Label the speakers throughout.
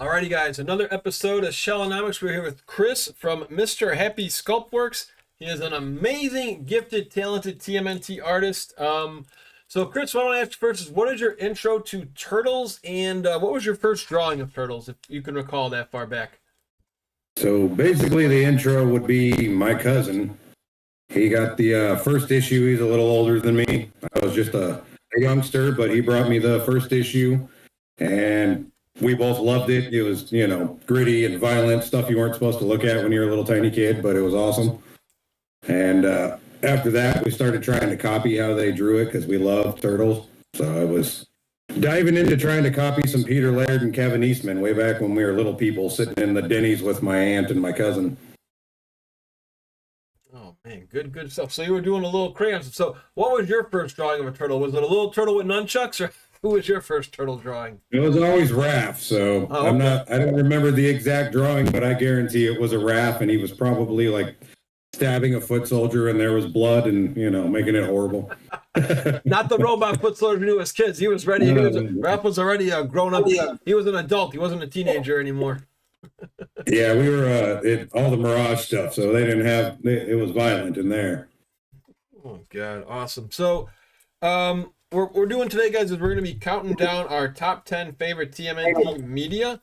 Speaker 1: Alrighty, guys, another episode of Shellonomics. We're here with Chris from Mr. Happy Sculpt Works. He is an amazing, gifted, talented TMNT artist. So, Chris, what I want to ask you first is, what is your intro to turtles, and what was your first drawing of turtles, if you can recall that far back?
Speaker 2: So basically, the intro would be my cousin. He got the first issue. He's a little older than me. I was just a youngster, but he brought me the first issue, and we both loved it. It was, gritty and violent stuff you weren't supposed to look at when you were a little tiny kid, but it was awesome. And after that, we started trying to copy how they drew it because we loved turtles. So I was diving into trying to copy some Peter Laird and Kevin Eastman way back when we were little people sitting in the Denny's with my aunt and my cousin.
Speaker 1: Oh, man, good stuff. So you were doing a little crayons. So what was your first drawing of a turtle? Was it a little turtle with nunchucks, or who was your first turtle drawing?
Speaker 2: It was always Raph, so I don't remember the exact drawing, but I guarantee it was a Raph, and he was probably like stabbing a foot soldier, and there was blood, and making it horrible.
Speaker 1: Not the robot foot soldier we knew as kids. He was ready. Raph was already a grown up. He was an adult. He wasn't a teenager anymore.
Speaker 2: Yeah, we were all the Mirage stuff, so they didn't have. It was violent in there.
Speaker 1: Oh God, awesome! So, we're doing today, guys, is we're going to be counting down our top 10 favorite TMNT media.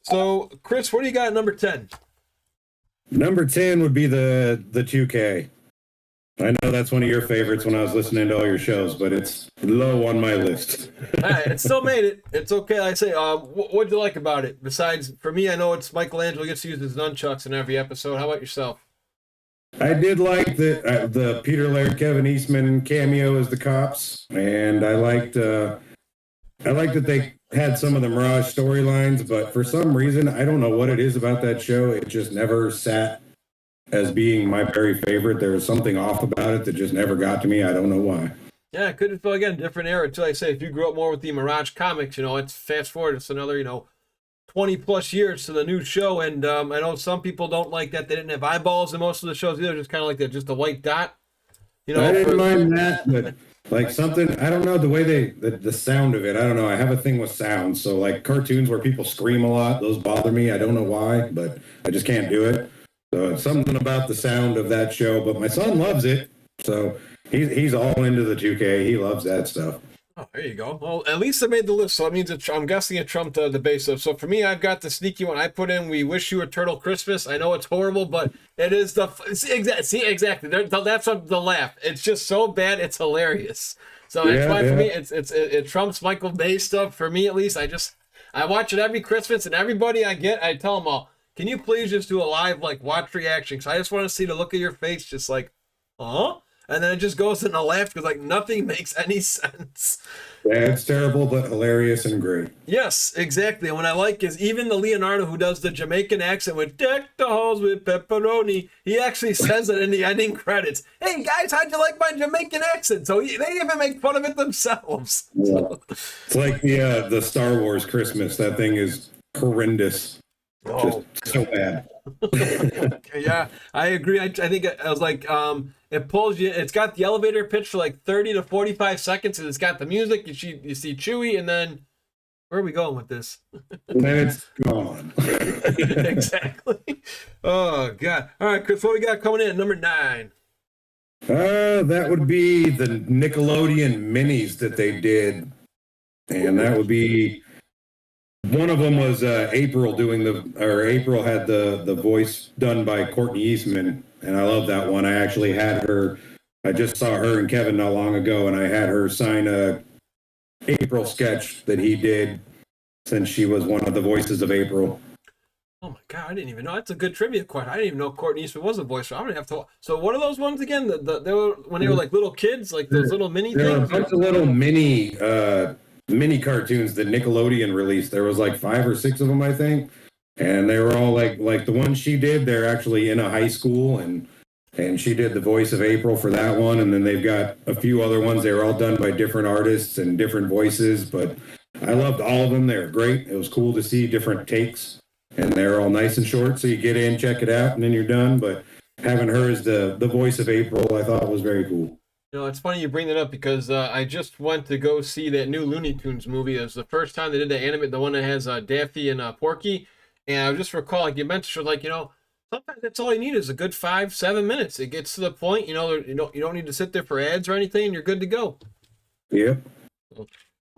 Speaker 1: So, Chris, what do you got at number 10?
Speaker 2: Number 10 would be the 2K. I know that's one of your favorites when I was listening to all your shows, but it's low on my list.
Speaker 1: All right, it still made it. It's okay. I say, what'd you like about it? Besides, for me, I know it's Michelangelo gets to use his nunchucks in every episode. How about yourself?
Speaker 2: I did like the Peter Laird, Kevin Eastman cameo as the cops, and I liked that they had some of the Mirage storylines, but for some reason, I don't know what it is about that show. It just never sat as being my very favorite. There was something off about it that just never got to me. I don't know why.
Speaker 1: Yeah, it could feel, again, different era too. I say, if you grew up more with the Mirage comics, it's fast forward. It's another, 20 plus years to the new show. And I know some people don't like that. They didn't have eyeballs in most of the shows either. Just kind of like that, just a white dot.
Speaker 2: I didn't mind that, but like something, I don't know, the way the sound of it, I don't know. I have a thing with sound. So like cartoons where people scream a lot, those bother me. I don't know why, but I just can't do it. So it's something about the sound of that show, but my son loves it. So he's all into the 2K. He loves that stuff.
Speaker 1: Oh, there you go. Well, at least it made the list, so that means I'm guessing it trumped the base of. So for me, I've got the sneaky one. I put in "We Wish You a Turtle Christmas." I know it's horrible, but it is see exactly. That's the laugh. It's just so bad, it's hilarious. So that's why for me, it trumps Michael Bay stuff. For me, at least, I watch it every Christmas, and everybody I tell them all, can you please just do a live watch reaction? Because I just want to see the look of your face, just like, huh? And then it just goes in a laugh because nothing makes any sense.
Speaker 2: Yeah, it's terrible, but hilarious and great.
Speaker 1: Yes, exactly. And what I like is even the Leonardo who does the Jamaican accent with "deck the halls with pepperoni," he actually says it in the ending credits. Hey guys, how'd you like my Jamaican accent? So they even make fun of it themselves.
Speaker 2: Yeah. It's like the Star Wars Christmas. That thing is horrendous.
Speaker 1: Oh,
Speaker 2: just so bad.
Speaker 1: Yeah, I agree. I think I was like, it pulls you. It's got the elevator pitch for 30 to 45 seconds, and it's got the music. You see Chewie, and then where are we going with this?
Speaker 2: And then it's gone.
Speaker 1: Exactly. Oh God! All right, Chris, what we got coming in at number 9?
Speaker 2: That would be the Nickelodeon minis that they did, and that would be. One of them was April April had the voice done by Courtney Eastman, and I love that one. I actually had her, I just saw her and Kevin not long ago, and I had her sign a April sketch that he did since she was one of the voices of April.
Speaker 1: Oh my God, I didn't even know. That's a good trivia question. I didn't even know Courtney Eastman was a voice. So I'm gonna have to. So what are those ones again? They were when they were little kids, those little mini things.
Speaker 2: There were a bunch of little mini cartoons that Nickelodeon released. There was 5 or 6 of them, I think, and they were all like the one she did. They're actually in a high school, and she did the voice of April for that one. And then they've got a few other ones. They were all done by different artists and different voices, but I loved all of them. They were great. It was cool to see different takes, and they're all nice and short. So you get in, check it out, and then you're done. But having her as the voice of April, I thought was very cool.
Speaker 1: It's funny you bring that up because I just went to go see that new Looney Tunes movie. It was the first time they did the anime, the one that has Daffy and Porky. And I just recall, like you mentioned, like sometimes that's all you need is a good 5-7 minutes. It gets to the point. You don't need to sit there for ads or anything, and you're good to go.
Speaker 2: Yep.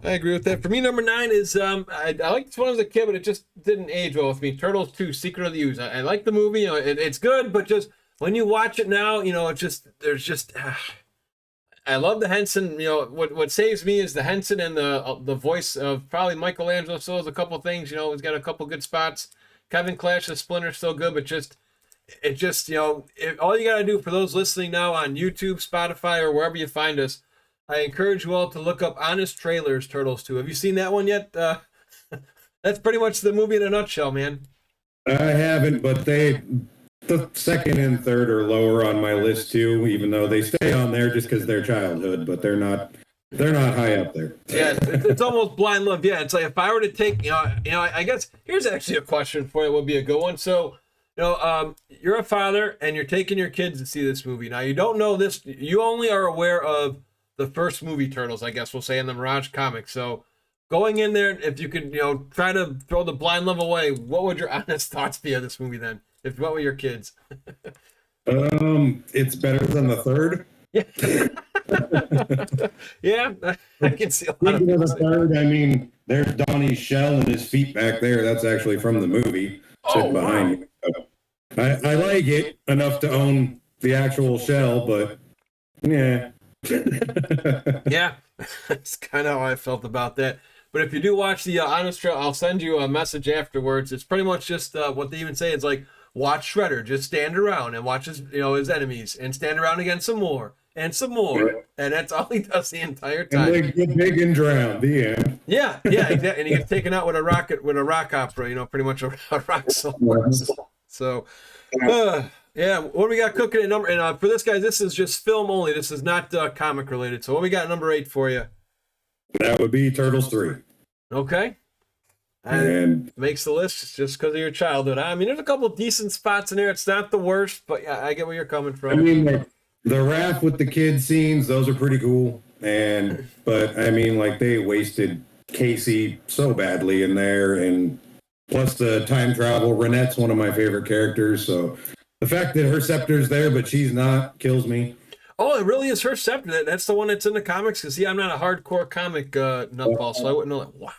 Speaker 1: I agree with that. For me, number 9 is I liked this one as a kid, but it just didn't age well with me. Turtles 2: Secret of the Ooze. I like the movie. It's good, but just when you watch it now, there's just. I love the Henson. What saves me is the Henson and the voice of probably Michelangelo. Still has a couple things. He's got a couple good spots. Kevin Clash as Splinter's still good, but all you gotta do for those listening now on YouTube, Spotify, or wherever you find us, I encourage you all to look up Honest Trailers Turtles 2. Have you seen that one yet? That's pretty much the movie in a nutshell, man.
Speaker 2: I haven't, but the second and third are lower on my list too, even though they stay on there just because they're childhood, but they're not high up there.
Speaker 1: Yeah, it's almost blind love. Yeah, it's like if I were to take, I guess here's actually a question for you. Would be a good one. So, you're a father and you're taking your kids to see this movie. Now you don't know this. You only are aware of the first movie Turtles, I guess we'll say, in the Mirage comics. So, going in there, if you could, try to throw the blind love away, what would your honest thoughts be of this movie then? If what were your kids?
Speaker 2: It's better than the third.
Speaker 1: Yeah. Yeah, I can see a lot of
Speaker 2: Speaking of the third, I mean, there's Donnie's shell and his feet back there. That's actually from the movie. Sitting behind me. I like it enough to own the actual shell, but yeah.
Speaker 1: Yeah, that's kind of how I felt about that. But if you do watch the Honest Trail, I'll send you a message afterwards. It's pretty much just what they even say. It's like, watch Shredder just stand around and watch his enemies and stand around again some more and some more. Yeah. And that's all he does the entire time.
Speaker 2: And they get big and drown. The end.
Speaker 1: Yeah, exactly. And he gets taken out with a rock opera, pretty much a rock song. So, yeah, what do we got cooking at number? And for this guy, this is just film only. This is not comic related. So what we got number 8 for you?
Speaker 2: That would be Turtles 3.
Speaker 1: Okay. And makes the list just because of your childhood. I mean, there's a couple decent spots in there. It's not the worst, but yeah, I get where you're coming from.
Speaker 2: I mean, the raft with the kid scenes, those are pretty cool. But I mean, like, they wasted Casey so badly in there, and plus the time travel. Renette's one of my favorite characters, so the fact that her scepter's there but she's not kills me.
Speaker 1: Oh, it really is her scepter. That's the one that's in the comics. Because, see, I'm not a hardcore comic nutball, so I wouldn't know that. Wow.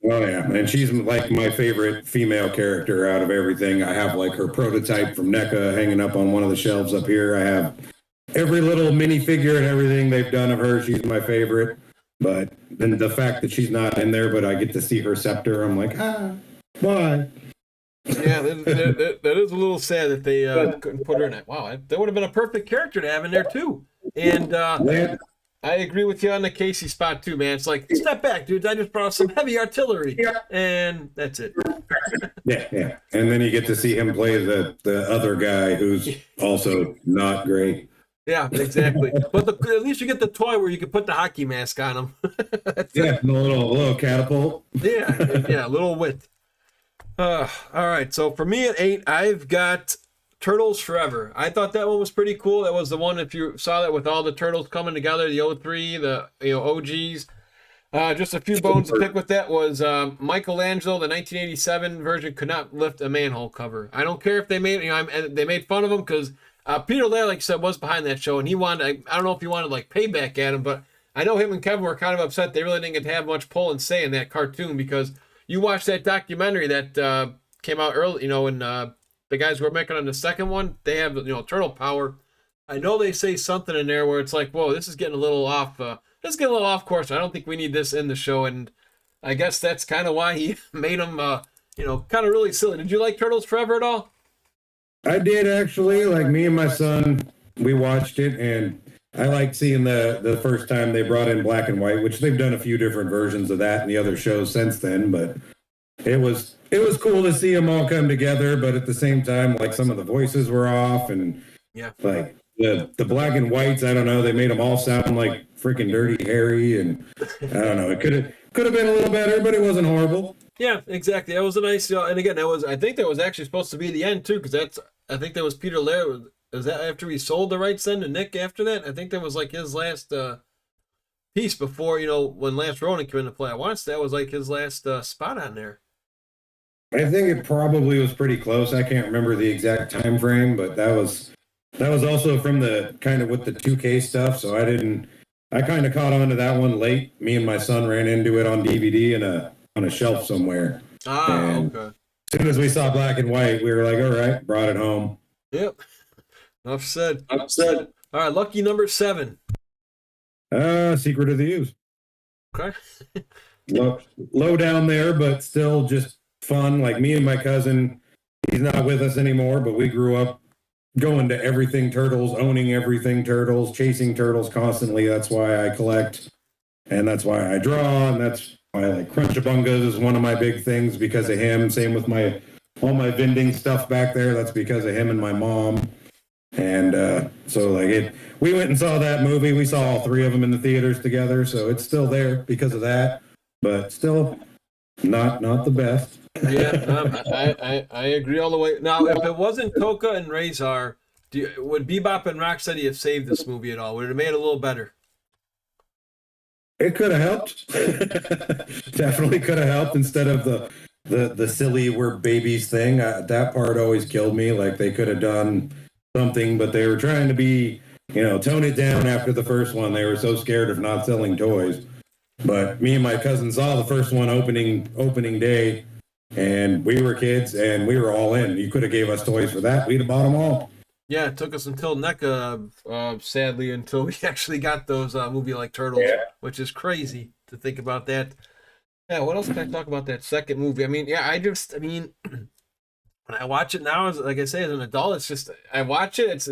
Speaker 2: Oh, yeah. And she's like my favorite female character out of everything. I have like her prototype from NECA hanging up on one of the shelves up here. I have every little minifigure and everything they've done of her. She's my favorite. But then the fact that she's not in there, but I get to see her scepter, I'm like, why?
Speaker 1: Yeah, that is a little sad that they couldn't put her in it. Wow, that would have been a perfect character to have in there, too. And I agree with you on the Casey spot too, man. It's like, step back, dudes. I just brought some heavy artillery, and that's it.
Speaker 2: Yeah. And then you get to see him play the other guy who's also not great.
Speaker 1: Yeah, exactly. But at least you get the toy where you can put the hockey mask on him.
Speaker 2: Yeah, a little catapult.
Speaker 1: Yeah, a little wit. All right, so for me at 8, I've got Turtles Forever. I thought that one was pretty cool. That was the one, if you saw that, with all the turtles coming together, the 03, the OGs. Just a few bones to pick with that was Michelangelo, the 1987 version, could not lift a manhole cover. I don't care if they made, they made fun of him because Peter Laird, like you said, was behind that show, and he wanted, I don't know if he wanted like payback at him, but I know him and Kevin were kind of upset. They really didn't get to have much pull and say in that cartoon, because you watch that documentary that came out early, when the guys were making on the second one, they have, turtle power. I know they say something in there where it's like, whoa, this is getting a little off. Let's get a little off course. I don't think we need this in the show, and I guess that's kind of why he made them, kind of really silly. Did you like Turtles Forever at all?
Speaker 2: I did, actually. Like, me and my son, we watched it, and I like seeing the first time they brought in black and white, which they've done a few different versions of that in the other shows since then, but it was cool to see them all come together, but at the same time, like, some of the voices were off, and like the black and whites, I don't know, they made them all sound like freaking Dirty Harry, and I don't know, it could have been a little better, but it wasn't horrible.
Speaker 1: Yeah, exactly. That was a nice, and again, I think that was actually supposed to be the end too, because I think that was Peter Laird is that after he sold the rights then to Nick after that? I think that was like his last piece before, when Lance Ronan came into play. I want to say that was like his last spot on there.
Speaker 2: I think it probably was pretty close. I can't remember the exact time frame, but that was also from the kind of with the 2K stuff. So I kind of caught on to that one late. Me and my son ran into it on DVD on a shelf somewhere. And
Speaker 1: Okay.
Speaker 2: as soon as we saw black and white, we were like, all right, brought it home.
Speaker 1: Yep. Enough said. All right, lucky number 7.
Speaker 2: Secret of the Use.
Speaker 1: Okay.
Speaker 2: Low down there, but still just fun. Like me and my cousin, he's not with us anymore, but we grew up going to everything Turtles, owning everything Turtles, chasing Turtles constantly. That's why I collect, and that's why I draw, and that's why like Crunchabungas is one of my big things because of him. Same with all my vending stuff back there. That's because of him and my mom. And so we went and saw that movie. We saw all 3 of them in the theaters together. So it's still there because of that, but still not the best.
Speaker 1: Yeah, I agree all the way. Now, if it wasn't Toka and Razor, would Bebop and Rocksteady have saved this movie at all? Would it have made it a little better?
Speaker 2: It could have helped. Definitely could have helped instead of the silly "we're babies" thing. That part always killed me. Like they could have done something, but they were trying to be, tone it down after the first one. They were so scared of not selling toys. But me and my cousin saw the first one opening day, and we were kids, and we were all in. You could have gave us toys for that. We'd have bought them all.
Speaker 1: Yeah, it took us until NECA, sadly, until we actually got those movie like Turtles, which is crazy to think about that. Yeah, what else can I talk about that second movie? I mean, when I watch it now, like I say, as an adult, it's just, I watch it, it's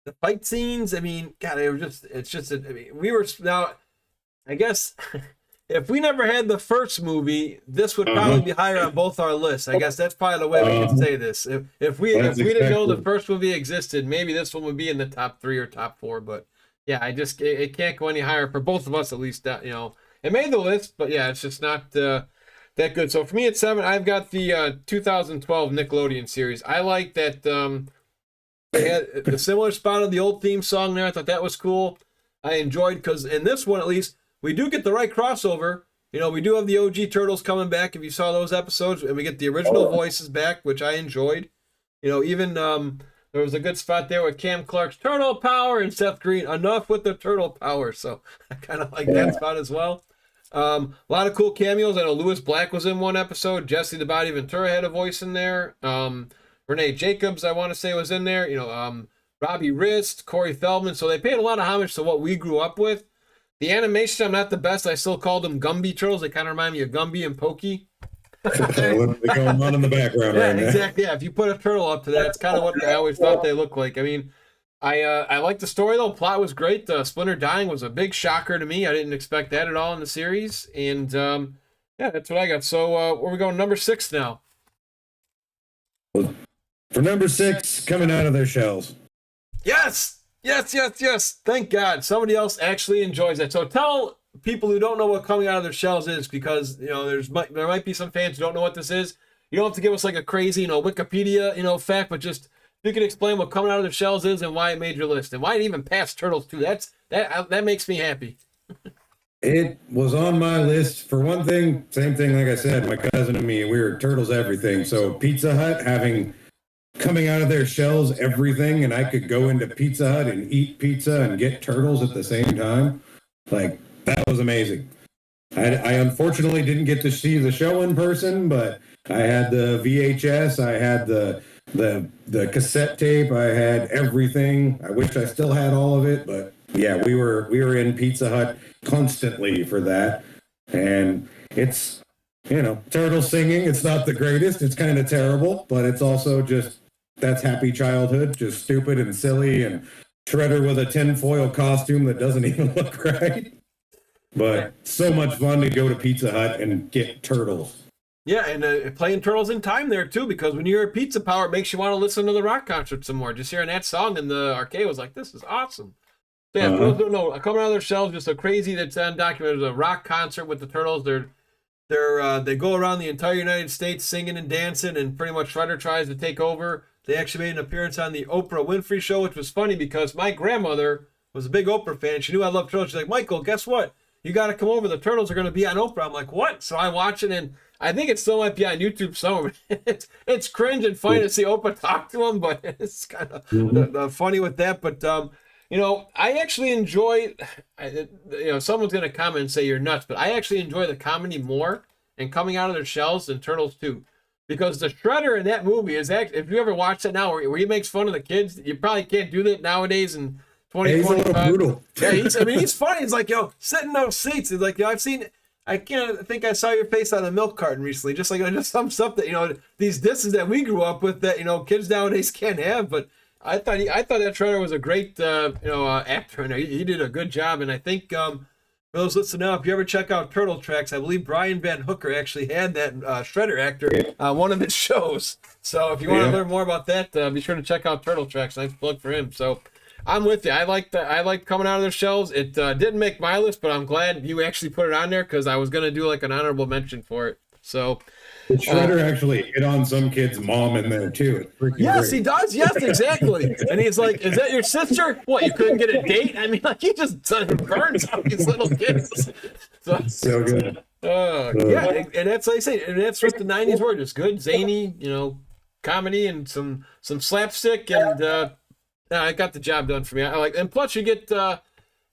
Speaker 1: the fight scenes. I mean, God, we were, now, I guess, if we never had the first movie, this would probably be higher on both our lists. I guess that's probably the way we can say this. If we didn't know the first movie existed, maybe this one would be in the top 3 or top 4. But yeah, it can't go any higher for both of us, at least. It made the list, but yeah, it's just not that good. So for me at 7, I've got the 2012 Nickelodeon series. I like that they had a similar spot of the old theme song there. I thought that was cool. I enjoyed because in this one, at least, we do get the right crossover. We do have the OG Turtles coming back, if you saw those episodes, and we get the original voices back, which I enjoyed. Even there was a good spot there with Cam Clark's Turtle Power and Seth Green. Enough with the Turtle Power. So I kind of like that spot as well. A lot of cool cameos. I know Lewis Black was in one episode. Jesse the Body Ventura had a voice in there. Renee Jacobs, I want to say, was in there. Robbie Rist, Corey Feldman. So they paid a lot of homage to what we grew up with. The animation, I'm not the best. I still call them Gumby Turtles. They kind of remind me of Gumby and Pokey.
Speaker 2: Literally going on in the background right now.
Speaker 1: Exactly. Yeah, if you put a turtle up to that, it's kind of what I always thought they looked like. I mean, I like the story, though. Plot was great. Splinter dying was a big shocker to me. I didn't expect that at all in the series. And, yeah, that's what I got. So, where we going? Number 6 now.
Speaker 2: For number 6, coming out of their shells.
Speaker 1: Yes! Yes. Thank God. Somebody else actually enjoys that. So tell people who don't know what coming out of their shells is, because, there might be some fans who don't know what this is. You don't have to give us like a crazy, Wikipedia, fact, but just you can explain what coming out of their shells is and why it made your list and why it even passed Turtles too. That makes me happy.
Speaker 2: It was on my list. For one thing, same thing, like I said, my cousin and me, we were Turtles everything. So Pizza Hut coming out of their shells everything, and I could go into Pizza Hut and eat pizza and get Turtles at the same time. Like, that was amazing. I unfortunately didn't get to see the show in person, but I had the VHS, I had the cassette tape, I had everything. I wish I still had all of it, but yeah, we were in Pizza Hut constantly for that. And it's, Turtle singing, it's not the greatest, it's kind of terrible, but it's also just, that's happy childhood, just stupid and silly, and Shredder with a tinfoil costume that doesn't even look right. But so much fun to go to Pizza Hut and get Turtles.
Speaker 1: Yeah, and playing Turtles in Time there too, because when you hear Pizza Power, it makes you want to listen to the rock concert some more. Just hearing that song in the arcade was like, this is awesome. So yeah, for those who don't know, coming out of their shells, just a crazy, that's undocumented, a rock concert with the Turtles. They go around the entire United States singing and dancing, and pretty much Shredder tries to take over. They actually made an appearance on the Oprah Winfrey Show, which was funny because my grandmother was a big Oprah fan. She knew I loved turtles. She's like, Michael, guess what? You got to come over. The turtles are going to be on Oprah. I'm like, what? So I watch it, and I think it still might be on YouTube somewhere. It's cringe and funny to see Oprah talk to him, but it's kind of funny with that. But I actually enjoy. Someone's going to comment and say you're nuts, but I actually enjoy the comedy more and coming out of their shells than Turtles 2. Because the Shredder in that movie is actually, if you ever watch it now, where he makes fun of the kids, you probably can't do that nowadays in 2025.
Speaker 2: He's a little brutal.
Speaker 1: Yeah, he's funny. He's like, sit in those seats. He's like, I think I saw your face on a milk carton recently. Just some stuff that, these disses that we grew up with that, kids nowadays can't have. But I thought that Shredder was a great, actor. And he did a good job. And I think, for those listening now, if you ever check out Turtle Tracks, I believe Brian Van Hooker actually had that Shredder actor on one of his shows. So if you want to learn more about that, be sure to check out Turtle Tracks. Nice plug for him. So I'm with you. I like coming out of their shells. It didn't make my list, but I'm glad you actually put it on there because I was going to do like an honorable mention for it. So
Speaker 2: the Shredder actually hit on some kid's mom in there too.
Speaker 1: Yes, he does. Yes, exactly. And he's like, "Is that your sister? What? You couldn't get a date?" I mean, like he just burns out these little kids.
Speaker 2: So good.
Speaker 1: Yeah, and that's like I say, and that's what the '90s were. Just good, zany, comedy and some slapstick, and I got the job done for me. I like, and plus you get.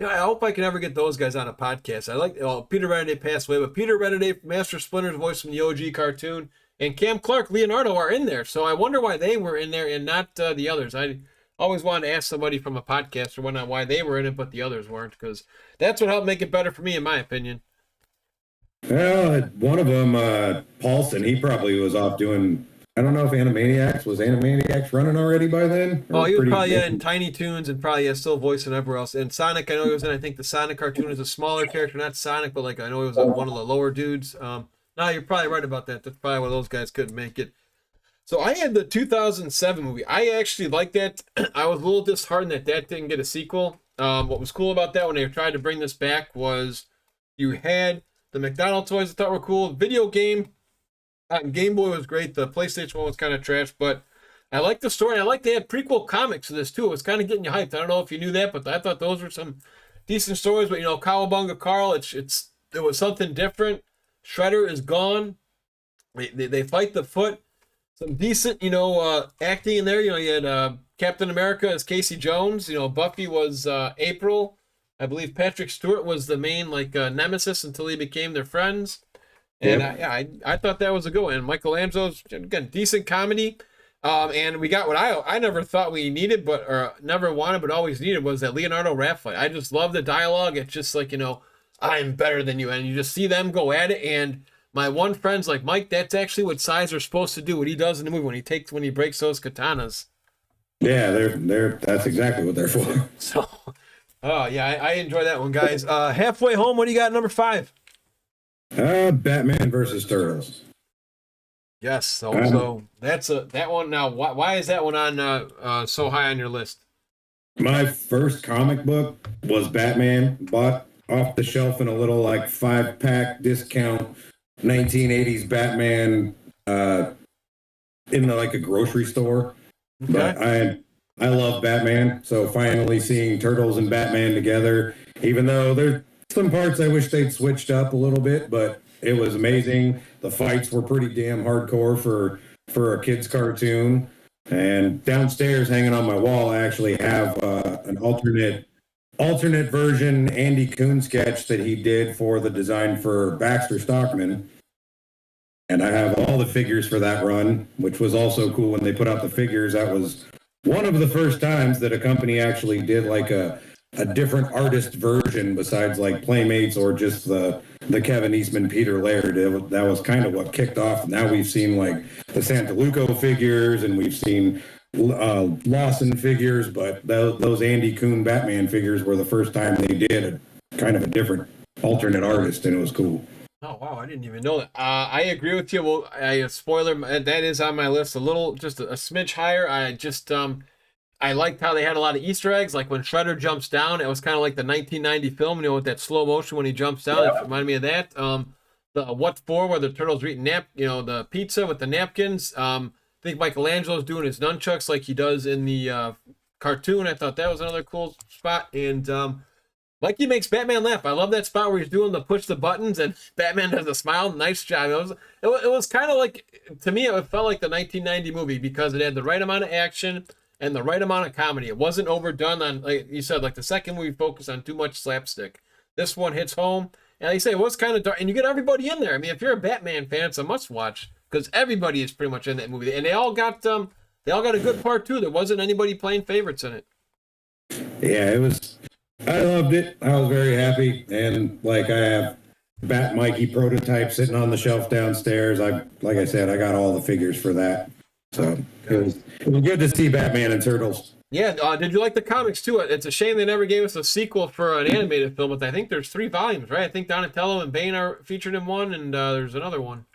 Speaker 1: I hope I can ever get those guys on a podcast. I like, Peter Renaday passed away, but Peter Renaday, Master Splinter's voice from the OG cartoon, and Cam Clark, Leonardo are in there. So I wonder why they were in there and not the others. I always wanted to ask somebody from a podcast or whatnot why they were in it, but the others weren't, because that's what helped make it better for me, in my opinion.
Speaker 2: Well, one of them, Paulson, he probably was off doing. I don't know if Animaniacs running already by then?
Speaker 1: Oh, he was probably in Tiny Toons and probably still voicing everywhere else. And Sonic, I know he was in. I think the Sonic cartoon is a smaller character, not Sonic, but I know he was one of the lower dudes. No, you're probably right about that. That's probably why those guys couldn't make it. So I had the 2007 movie. I actually liked that. I was a little disheartened that didn't get a sequel. What was cool about that when they tried to bring this back was you had the McDonald's toys I thought were cool. Video game. Game Boy was great. The PlayStation one was kind of trash, but I like the story. I like they had prequel comics to this too. It was kind of getting you hyped. I don't know if you knew that, but I thought those were some decent stories. But Cowabunga Carl, it was something different. Shredder is gone. They fight the Foot. Some decent acting in there. You had Captain America as Casey Jones. Buffy was April. I believe Patrick Stewart was the main nemesis until he became their friends. And I thought that was a good one. And Michelangelo's, again, decent comedy. And we got what I never thought we needed, or never wanted, but always needed, was that Leonardo rap fight. I just love the dialogue. It's just like, I'm better than you. And you just see them go at it. And my one friend's like, Mike, that's actually what Sizer's supposed to do, what he does in the movie when he breaks those katanas.
Speaker 2: Yeah, that's exactly what they're for.
Speaker 1: So, I enjoy that one, guys. Halfway home, what do you got, number 5?
Speaker 2: Batman versus Turtles.
Speaker 1: Yes, so that's that one. Now, why is that one on so high on your list?
Speaker 2: My first comic book was Batman, bought off the shelf in a little 5-pack discount 1980s Batman in a grocery store. Okay. But I love Batman, so finally seeing Turtles and Batman together, even though there's some parts I wish they'd switched up a little bit, but it was amazing. The fights were pretty damn hardcore for a kid's cartoon. And downstairs, hanging on my wall, I actually have an alternate version Andy Kuhn sketch that he did for the design for Baxter Stockman. And I have all the figures for that run, which was also cool when they put out the figures. That was one of the first times that a company actually did a different artist version besides Playmates or just the Kevin Eastman Peter Laird. That was kind of what kicked off. Now we've seen the Santaluco figures, and we've seen Lawson figures, but those Andy Kuhn Batman figures were the first time they did kind of a different alternate artist, and it was cool.
Speaker 1: Oh wow, I didn't even know that. I agree with you. Well, spoiler, that is on my list a little, just a smidge higher. I liked how they had a lot of Easter eggs, like when Shredder jumps down. It was kind of like the 1990 film, with that slow motion when he jumps down. It reminded me of that. The What For, where the turtles are eating the pizza with the napkins. think Michelangelo's doing his nunchucks like he does in the cartoon. I thought that was another cool spot. And Mikey makes Batman laugh. I love that spot where he's doing the push the buttons and Batman does a smile. Nice job. It was kind of like, to me, it felt like the 1990 movie because it had the right amount of action and the right amount of comedy. It wasn't overdone on, like you said, like the second movie focused on too much slapstick. This one hits home. And like you say, it was kind of dark. And you get everybody in there. I mean, if you're a Batman fan, it's a must watch because everybody is pretty much in that movie. And they all got a good part too. There wasn't anybody playing favorites in it.
Speaker 2: Yeah, it was. I loved it. I was very happy, and like I have Bat Mikey prototype sitting on the shelf downstairs. Like I said, I got all the figures for that. So it was good to see Batman and Turtles.
Speaker 1: Yeah, did you like the comics too? It's a shame they never gave us a sequel for an animated film, but I think there's 3 volumes, right? I think Donatello and Bane are featured in one, and there's another one.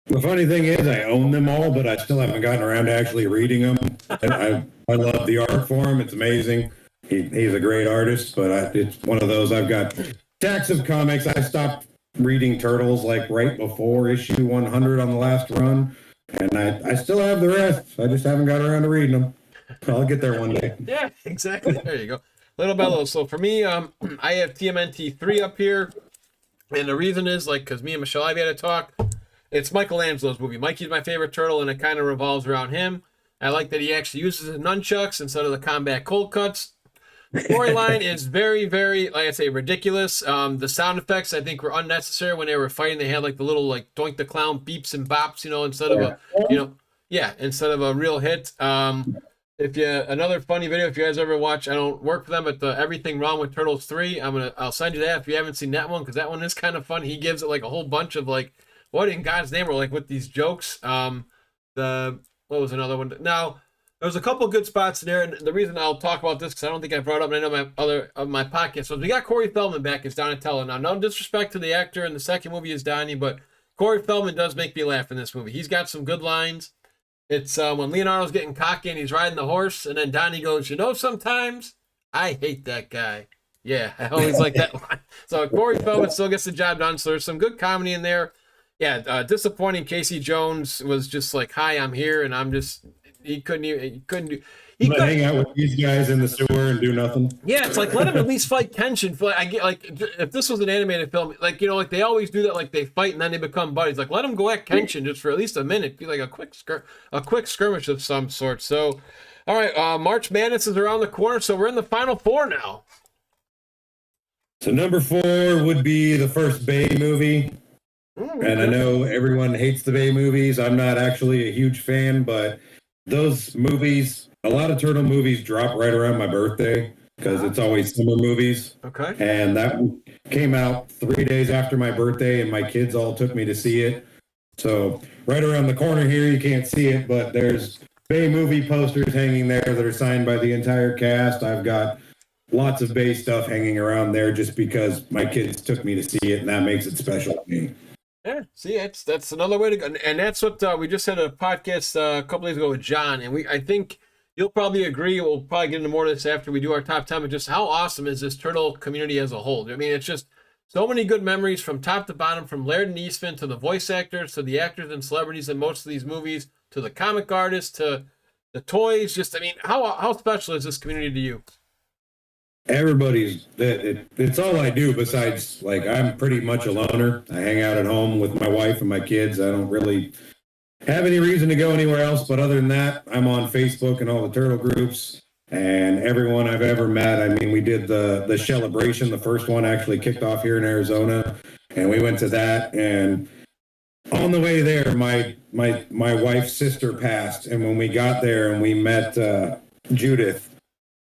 Speaker 2: The funny thing is, I own them all, but I still haven't gotten around to actually reading them. I love the art form; it's amazing. He's a great artist, but it's one of those. I've got stacks of comics. I stopped reading Turtles like right before issue 100 on the last run, and I still have the rest. I just haven't got around to reading them. I'll get there one day.
Speaker 1: Yeah, exactly. There you go. Little by little. So for me, I have TMNT 3 up here, and the reason is because me and Michelle Ivy had a talk. It's Michelangelo's movie. Mikey's my favorite turtle, and it kind of revolves around him. I like that he actually uses his nunchucks instead of the combat cold cuts. The storyline is very, very, like I say, ridiculous. The sound effects I think were unnecessary when they were fighting. They had like the little Doink the Clown beeps and bops, instead of a real hit. Another funny video, if you guys ever watch, I don't work for them, but the Everything Wrong with Turtles 3, I'll send you that if you haven't seen that one, because that one is kind of fun. He gives it like a whole bunch of what in God's name, or with these jokes. What was another one? Now, there's a couple good spots there, and the reason I'll talk about this because I don't think I brought it up in any of my podcasts. So we got Corey Feldman back as Donatello. Now, no disrespect to the actor in the second movie as Donnie, but Corey Feldman does make me laugh in this movie. He's got some good lines. It's when Leonardo's getting cocky and he's riding the horse, and then Donnie goes, sometimes I hate that guy. Yeah, I always like that line. So Corey Feldman still gets the job done. So there's some good comedy in there. Yeah, disappointing. Casey Jones was just like, "Hi, I'm here," and I'm just. He couldn't
Speaker 2: hang out with these guys in the sewer and do nothing.
Speaker 1: Yeah, it's like let him at least fight Kenshin. I get if this was an animated film, they always do that. Like they fight and then they become buddies. Like let him go at Kenshin just for at least a minute, be like a quick skirmish of some sort. So, all right, March Madness is around the corner, so we're in the final 4 now.
Speaker 2: So number 4 would be the first Bay movie. And I know everyone hates the Bay movies. I'm not actually a huge fan, but those movies, a lot of turtle movies drop right around my birthday because it's always summer movies.
Speaker 1: Okay.
Speaker 2: And that came out 3 days after my birthday, and my kids all took me to see it. So right around the corner here, you can't see it, but there's Bay movie posters hanging there that are signed by the entire cast. I've got lots of Bay stuff hanging around there just because my kids took me to see it, and that makes it special to me.
Speaker 1: Yeah, see, that's another way to go, and that's what we just had a podcast a couple days ago with John, and I think you'll probably agree. We'll probably get into more of this after we do our top 10, but just how awesome is this turtle community as a whole? I mean, it's just so many good memories from top to bottom, from Laird and Eastman to the voice actors to the actors and celebrities in most of these movies to the comic artists to the toys. Just, I mean, how special is this community to you?
Speaker 2: Everybody's it's all I do besides I'm pretty much a loner. I hang out at home with my wife and my kids. I don't really have any reason to go anywhere else, but other than that, I'm on Facebook and all the turtle groups and everyone I've ever met. I mean, we did the celebration. The first one actually kicked off here in Arizona, and we went to that, and on the way there my wife's sister passed, and when we got there and we met Judith,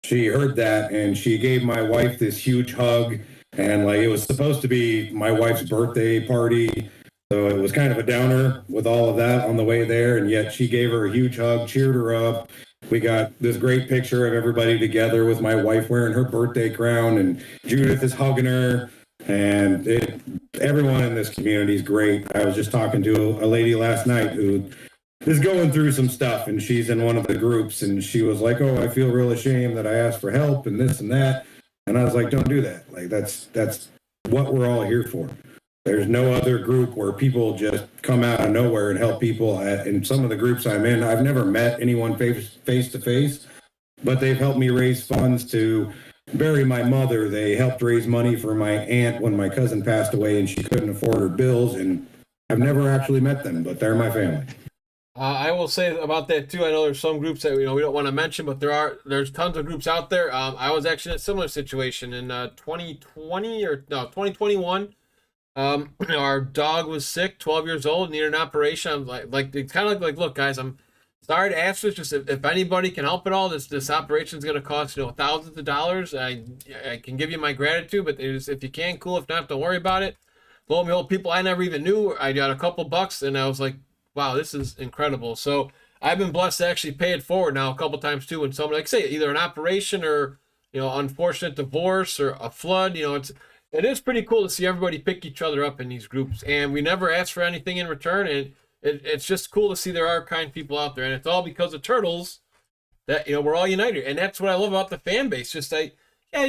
Speaker 2: she heard that and she gave my wife this huge hug, and it was supposed to be my wife's birthday party. So it was kind of a downer with all of that on the way there. And yet she gave her a huge hug, cheered her up. We got this great picture of everybody together with my wife wearing her birthday crown, and Judith is hugging her. And everyone in this community is great. I was just talking to a lady last night who is going through some stuff, and she's in one of the groups, and she was like, "Oh, I feel real ashamed that I asked for help and this and that." And I was like, "Don't do that. That's what we're all here for." There's no other group where people just come out of nowhere and help people. In some of the groups I'm in, I've never met anyone face to face, but they've helped me raise funds to bury my mother. They helped raise money for my aunt when my cousin passed away and she couldn't afford her bills. And I've never actually met them, but they're my family.
Speaker 1: I will say about that too. I know there's some groups that we don't want to mention, but there's tons of groups out there. I was actually in a similar situation in 2020 or no 2021. Our dog was sick, 12 years old, needed an operation. I'm like it's kind of like, look, guys, I'm sorry to ask this. Just if anybody can help at all, this operation is going to cost thousands of dollars. I can give you my gratitude, but if you can, cool. If not, don't worry about it. Lo and behold, people I never even knew, I got a couple bucks, and I was like, wow, this is incredible. So I've been blessed to actually pay it forward now a couple times too. When someone, like say, either an operation or unfortunate divorce or a flood, it is pretty cool to see everybody pick each other up in these groups, and we never ask for anything in return. And it's just cool to see there are kind people out there, and it's all because of Turtles that we're all united, and that's what I love about the fan base. Just you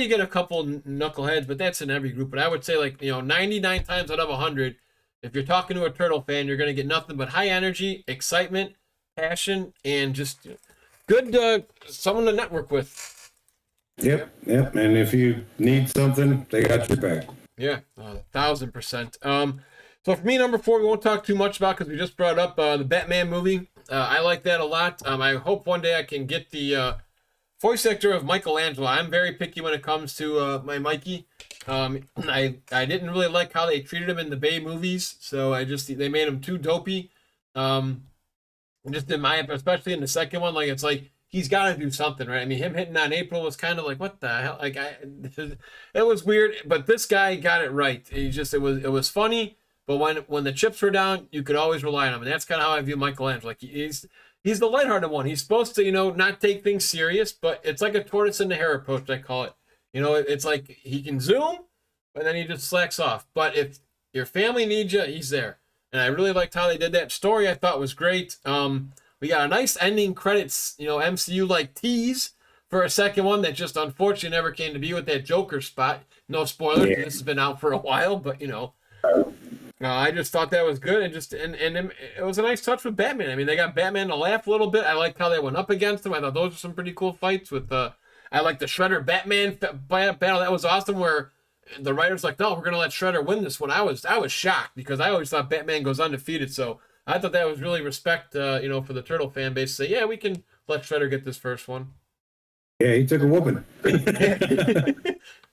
Speaker 1: get a couple knuckleheads, but that's in every group. But I would say 99 times out of 100. If you're talking to a Turtle fan, you're going to get nothing but high energy, excitement, passion, and just good someone to network with.
Speaker 2: Yep. And if you need something, they got your back.
Speaker 1: Yeah, 1,000%. So for me, number 4, we won't talk too much about because we just brought up the Batman movie. I like that a lot. I hope one day I can get the voice actor of Michelangelo. I'm very picky when it comes to my Mikey. I didn't really like how they treated him in the Bay movies, so they made him too dopey. Just in my, especially in the second one, it's like he's got to do something, right? I mean, him hitting on April was kind of like, what the hell? It was weird, but this guy got it right. It was funny, but when the chips were down, you could always rely on him, and that's kind of how I view Michelangelo. He's the lighthearted one. He's supposed to not take things serious, but it's like a tortoise in the hare approach, I call it. It's like he can zoom, and then he just slacks off. But if your family needs you, he's there. And I really liked how they did that. Story I thought was great. We got a nice ending credits, MCU tease for a second one that just unfortunately never came to be with that Joker spot. No spoilers, This has been out for a while, but I just thought that was good, and it was a nice touch with Batman. I mean, they got Batman to laugh a little bit. I liked how they went up against him. I thought those were some pretty cool fights with I like the Shredder Batman battle. That was awesome. Where the writers no, we're gonna let Shredder win this one. I was shocked because I always thought Batman goes undefeated. So I thought that was really respect, for the Turtle fan base. To say, yeah, we can let Shredder get this first one.
Speaker 2: Yeah, he took a whooping.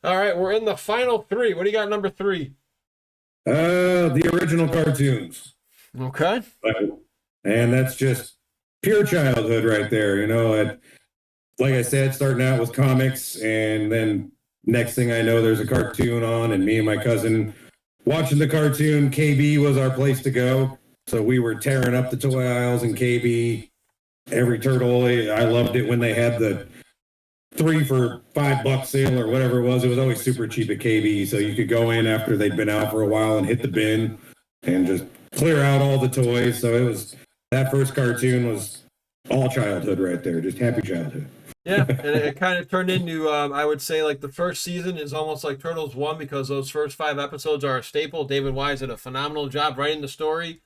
Speaker 1: All right, we're in the final 3. What do you got, number 3?
Speaker 2: The original cartoons.
Speaker 1: Okay.
Speaker 2: And that's just pure childhood right there. Like I said, starting out with comics, and then next thing I know, there's a cartoon on, and me and my cousin watching the cartoon. KB was our place to go. So we were tearing up the toy aisles in KB. Every turtle, I loved it when they had the 3 for $5 sale or whatever it was. It was always super cheap at KB. So you could go in after they'd been out for a while and hit the bin and just clear out all the toys. So that first cartoon was all childhood right there. Just happy childhood.
Speaker 1: Yeah, and it kind of turned into, I would say, the first season is almost like Turtles 1 because those first 5 episodes are a staple. David Wise did a phenomenal job writing the story.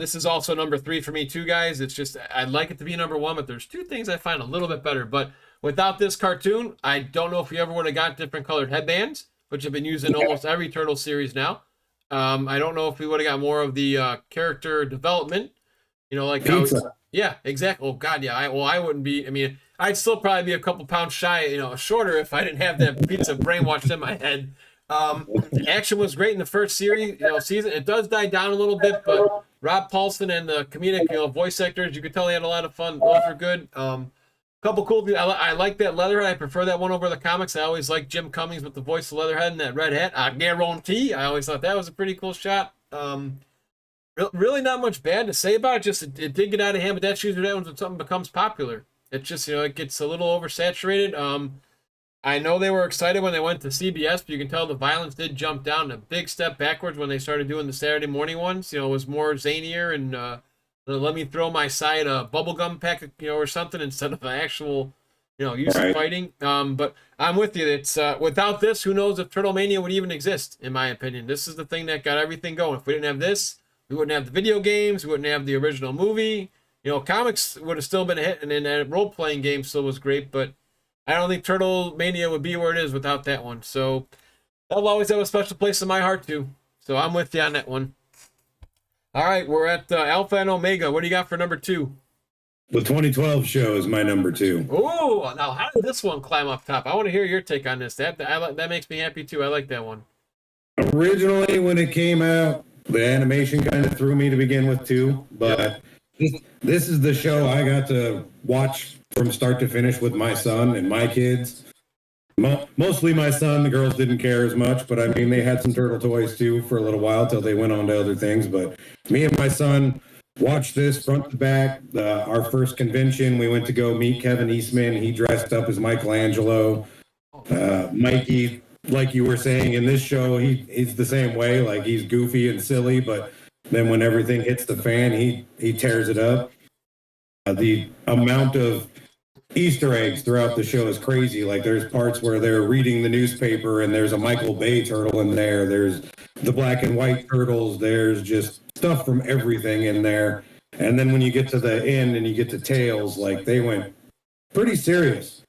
Speaker 1: This is also number 3 for me too, guys. It's just, I'd like it to be number 1, but there's 2 things I find a little bit better. But without this cartoon, I don't know if we ever would have got different colored headbands, which have been used in almost every Turtle series now. I don't know if we would have got more of the character development,
Speaker 2: Pizza.
Speaker 1: Yeah, exactly. Oh God, yeah. I wouldn't be. I mean, I'd still probably be a couple pounds shy, shorter if I didn't have that pizza brainwashed in my head. Action was great in the first series, season. It does die down a little bit, but Rob Paulson and the comedic, voice actors, you could tell they had a lot of fun. Those were good. Couple cool things. I like that Leatherhead. I prefer that one over the comics. I always liked Jim Cummings with the voice of Leatherhead and that red hat. I guarantee. I always thought that was a pretty cool shot. Really not much bad to say about it. Just it did get out of hand, but that's usually when something becomes popular. It just it gets a little oversaturated. I know they were excited when they went to CBS, but you can tell the violence did jump down a big step backwards when they started doing the Saturday morning ones. It was more zanier and let me throw my side bubblegum pack, or something instead of an actual used to fighting. But I'm with you. It's without this, who knows if Turtle Mania would even exist? In my opinion, this is the thing that got everything going. If we didn't have this, we wouldn't have the video games. We wouldn't have the original movie. Comics would have still been a hit, and then that role playing game still was great. But I don't think Turtle Mania would be where it is without that one. So that'll always have a special place in my heart too. So I'm with you on that one. All right, we're at Alpha and Omega. What do you got for number 2?
Speaker 2: The 2012 show is my number 2.
Speaker 1: Oh, now how did this one climb up top? I want to hear your take on this. That makes me happy too. I like that one.
Speaker 2: Originally, when it came out, the animation kind of threw me to begin with too. But this is the show I got to watch from start to finish with my son and my kids. Mostly my son. The girls didn't care as much, but I mean, they had some turtle toys too for a little while till they went on to other things. But me and my son watched this front to back. Our first convention, we went to go meet Kevin Eastman. He dressed up as Michelangelo. Mikey, like you were saying, in this show, he's the same way. Like, he's goofy and silly, but then when everything hits the fan, he tears it up. The amount of Easter eggs throughout the show is crazy. Like, there's parts where they're reading the newspaper and there's a Michael Bay turtle in there. There's the black and white turtles. There's just stuff from everything in there. And then when you get to the end and you get to Tails, like, they went pretty serious.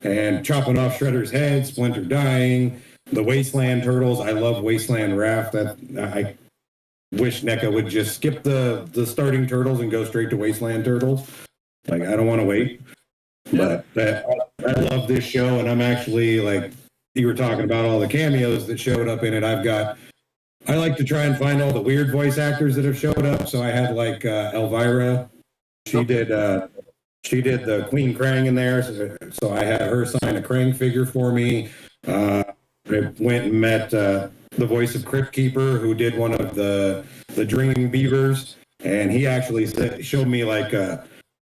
Speaker 2: And chopping off Shredder's head, Splinter dying, the Wasteland Turtles. I love Wasteland Raph. I wish NECA would just skip the starting Turtles and go straight to Wasteland Turtles. Like, I don't want to wait. But I love this show, and I'm actually, like, you were talking about all the cameos that showed up in it. I like to try and find all the weird voice actors that have showed up. So I had, like, Elvira. She did the Queen Krang in there, so I had her sign a Krang figure for me. I went and met the voice of Crypt Keeper, who did one of the Dream Beavers, and he actually showed me, like,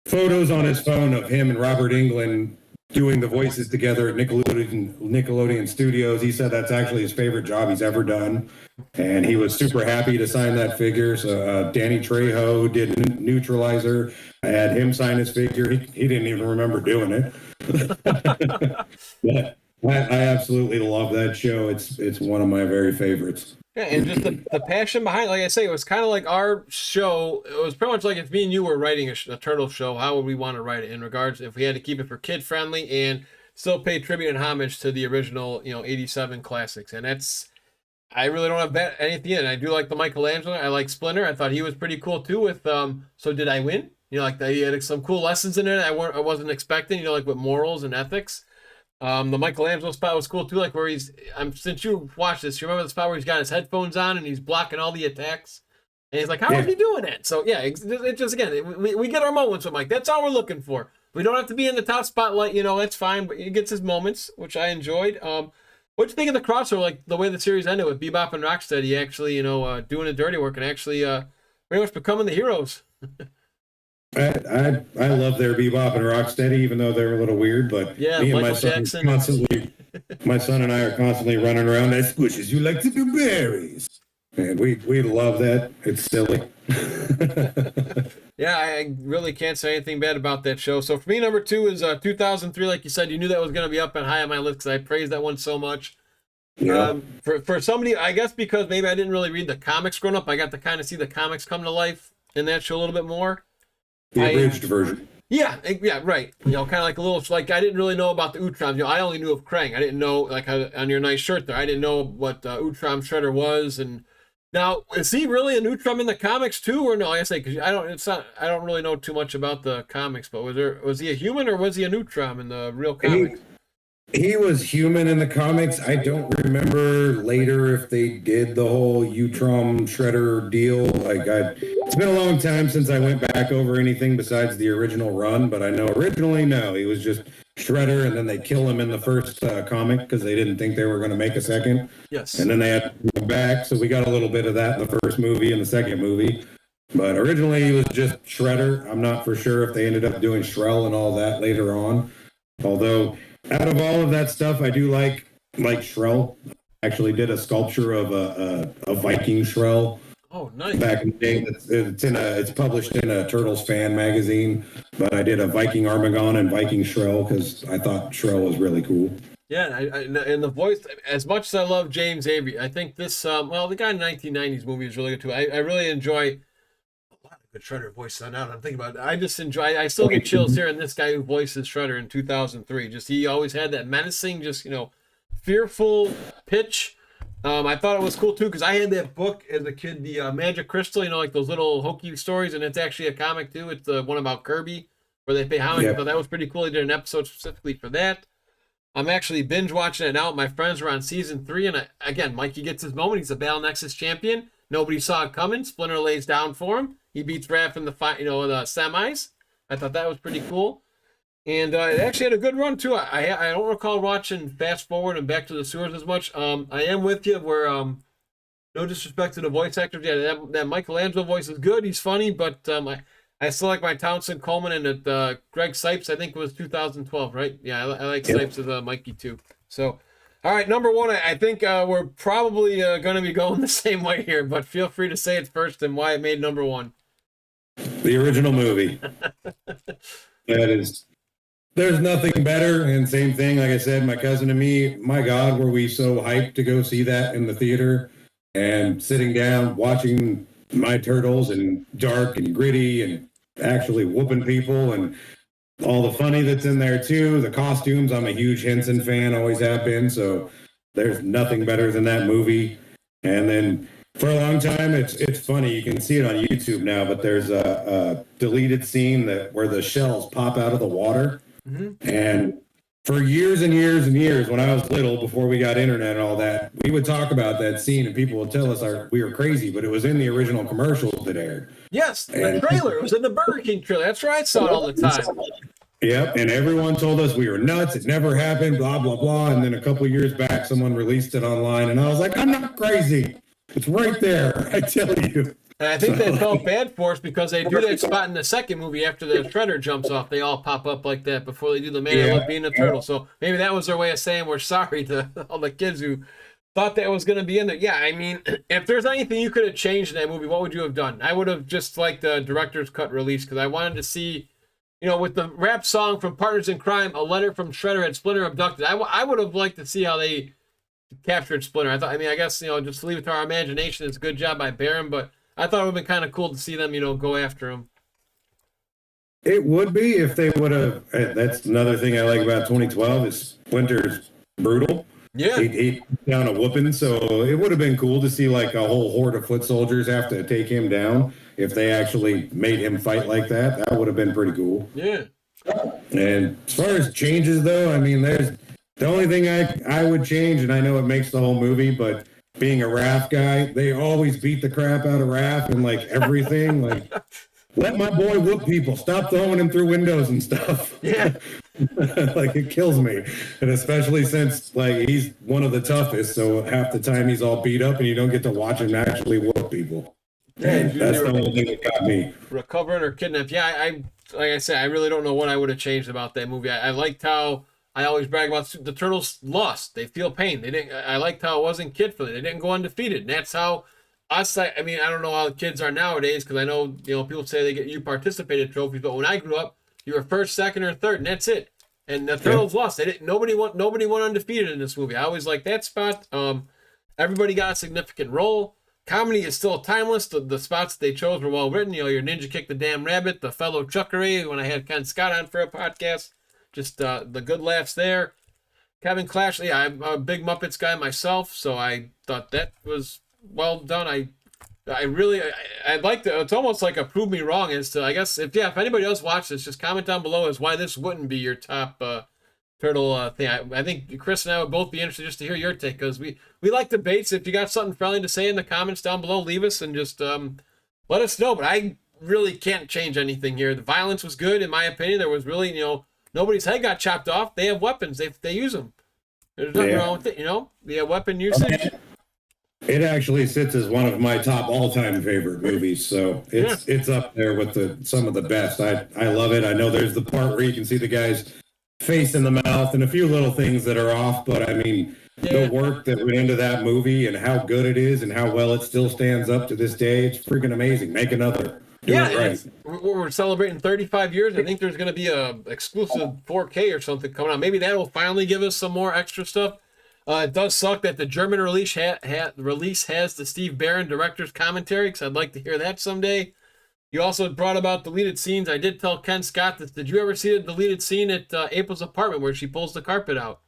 Speaker 2: photos on his phone of him and Robert Englund doing the voices together at Nickelodeon Studios. He said that's actually his favorite job he's ever done, and he was super happy to sign that figure. So Danny Trejo did Neutralizer. I had him sign his figure. He didn't even remember doing it. But I absolutely love that show. It's one of my very favorites.
Speaker 1: Yeah, and just the passion behind it. Like I say, it was kind of like our show. It was pretty much like if me and you were writing a turtle show, how would we want to write it in regards if we had to keep it for kid friendly and still pay tribute and homage to the original, 87 classics. And I really don't have anything in it. I do like the Michelangelo. I like Splinter. I thought he was pretty cool too with So Did I Win? Like he had some cool lessons in it I wasn't expecting, like with morals and ethics. The Michelangelo spot was cool too, like where since you watched this, you remember the spot where he's got his headphones on and he's blocking all the attacks, and he's like, "How is he doing it?" So yeah, it just again, we get our moments with Mike. That's all we're looking for. We don't have to be in the top spotlight, that's fine, but he gets his moments, which I enjoyed. What'd you think of the crossover, like the way the series ended with Bebop and Rocksteady actually, doing the dirty work and actually very much becoming the heroes?
Speaker 2: I love their Bebop and Rocksteady, even though they're a little weird. But
Speaker 1: yeah,
Speaker 2: me and
Speaker 1: Michael Jackson.
Speaker 2: my son and I are constantly running around. That squishes you like to do berries, and we love that. It's silly.
Speaker 1: Yeah, I really can't say anything bad about that show. So for me, number 2 is 2003. Like you said, you knew that was going to be up and high on my list because I praised that one so much.
Speaker 2: Yeah.
Speaker 1: For somebody, I guess because maybe I didn't really read the comics growing up, I got to kind of see the comics come to life in that show a little bit more.
Speaker 2: The abridged version.
Speaker 1: Yeah, right. Kind of like a little, like I didn't really know about the Utroms. I only knew of Krang. I didn't know, like on your nice shirt there, I didn't know what Utrom Shredder was. And now, is he really an Utrom in the comics too, or no? Like I say, because I don't really know too much about the comics. But was he a human or was he an Utrom in the real comics?
Speaker 2: He was human in the comics. I don't remember later if they did the whole Utrom Shredder deal. It's been a long time since I went back over anything besides the original run, but I know originally, no, he was just Shredder, and then they kill him in the first comic because they didn't think they were going to make a second.
Speaker 1: Yes.
Speaker 2: And then they had to go back, so we got a little bit of that in the first movie and the second movie. But originally, he was just Shredder. I'm not for sure if they ended up doing Shrell and all that later on. Although, out of all of that stuff, I do like Shrell. Actually did a sculpture of a Viking Shrell
Speaker 1: Oh, nice.
Speaker 2: Back in the day, it's published in a Turtles fan magazine. But I did a Viking Armagon and Viking Shrell because I thought Shrell was really cool.
Speaker 1: Yeah, and the voice, as much as I love James Avery, I think this, well, the guy in 1990s movie is really good too. I really enjoy a lot of good Shredder voices. Now that I'm thinking about it, I just enjoy, I still get chills hearing this guy who voices Shredder in 2003. Just, he always had that menacing, just, fearful pitch. I thought it was cool too because I had that book as a kid, the Magic Crystal, like those little hokey stories, and it's actually a comic too. It's the one about Kirby where they pay homage. I thought that was pretty cool. They did an episode specifically for that. I'm actually binge watching it now. My friends are on season 3, and again, Mikey gets his moment. He's a Battle Nexus champion. Nobody saw it coming. Splinter lays down for him. He beats Raph in the fight, the semis. I thought that was pretty cool, and it actually had a good run too. I don't recall watching Fast Forward and Back to the Sewers as much. I am with you where no disrespect to the voice actors. Yeah, that Michelangelo voice is good. He's funny, but I still like my Townsend Coleman and Greg Sipes, I think it was 2012, right? Yeah, I like Sipes as Mikey too. So, all right, number 1, I think we're probably going to be going the same way here, but feel free to say it first and why it made number 1.
Speaker 2: The original movie. There's nothing better. And same thing, like I said, my cousin and me, my God, were we so hyped to go see that in the theater and sitting down, watching my Turtles and dark and gritty and actually whooping people and all the funny that's in there too. The costumes, I'm a huge Henson fan, always have been. So there's nothing better than that movie. And then for a long time, it's funny. You can see it on YouTube now, but there's a deleted scene where the shells pop out of the water. Mm-hmm. And for years and years and years, when I was little, before we got internet and all that, we would talk about that scene and people would tell us we were crazy, but it was in the original commercials that aired.
Speaker 1: Yes, the trailer. It was in the Burger King trailer. That's right. I saw it all the time.
Speaker 2: Yep, and everyone told us we were nuts. It never happened, blah, blah, blah. And then a couple of years back, someone released it online, and I was like, I'm not crazy. It's right there, I tell you.
Speaker 1: And I think they felt bad for us because they do that spot in the second movie after the Shredder jumps off. They all pop up like that before they do the man I love being a turtle. So maybe that was their way of saying we're sorry to all the kids who thought that was going to be in there. Yeah, I mean, if there's anything you could have changed in that movie, what would you have done? I would have just liked the director's cut release because I wanted to see, with the rap song from Partners in Crime, a letter from Shredder had Splinter abducted. I would have liked to see how they captured Splinter. I guess, just leave it to our imagination. It's a good job by Barron, but I thought it would have been kind of cool to see them, go after him.
Speaker 2: It would be if they would have. That's another thing I like about 2012 is Splinter's brutal.
Speaker 1: Yeah.
Speaker 2: He down a whooping, so it would have been cool to see like a whole horde of foot soldiers have to take him down. If they actually made him fight like that, that would have been pretty cool.
Speaker 1: Yeah.
Speaker 2: And as far as changes, though, I mean, there's the only thing I would change, and I know it makes the whole movie, but being a Raph guy, they always beat the crap out of Raph and like everything. Like, let my boy whoop people. Stop throwing him through windows and stuff.
Speaker 1: Yeah.
Speaker 2: Like, it kills me. And especially since like he's one of the toughest, so half the time he's all beat up and you don't get to watch him actually whoop people.
Speaker 1: Yeah,
Speaker 2: that's the only thing that got me.
Speaker 1: Recovering or kidnapped. Yeah, I like I said, I really don't know what I would have changed about that movie. I liked how I always brag about the Turtles lost. They feel pain. They didn't. I liked how it wasn't kid friendly. They didn't go undefeated. And that's how us. I mean, I don't know how the kids are nowadays because I know people say you participated trophies, but when I grew up, you were first, second, or third, and that's it. And the Turtles lost. They didn't. Nobody went undefeated in this movie. I always like that spot. Everybody got a significant role. Comedy is still timeless. The spots they chose were well written. Your ninja kick the damn rabbit, the fellow chuckery when I had Ken Scott on for a podcast. Just the good laughs there. Kevin Clash, I'm a big Muppets guy myself, so I thought that was well done. I'd like to. It's almost like a prove me wrong as to. I guess if anybody else watched this, just comment down below as why this wouldn't be your top turtle thing. I think Chris and I would both be interested just to hear your take because we like debates. If you got something friendly to say in the comments down below, leave us and just let us know. But I really can't change anything here. The violence was good in my opinion. There was really nobody's head got chopped off. They have weapons. They use them. There's nothing wrong with it, the weapon usage.
Speaker 2: It actually sits as one of my top all-time favorite movies, so it's up there with some of the best. I love it. I know there's the part where you can see the guy's face in the mouth and a few little things that are off, but I mean, the work that went into that movie and how good it is and how well it still stands up to this day. It's freaking amazing. Make another. Do it right.
Speaker 1: We're celebrating 35 years. I think there's going to be a exclusive 4K or something coming out. Maybe that will finally give us some more extra stuff. It does suck that the German release has the Steve Barron director's commentary, because I'd like to hear that someday. You also brought about deleted scenes. I did tell Ken Scott this. Did you ever see the deleted scene at April's apartment where she pulls the carpet out?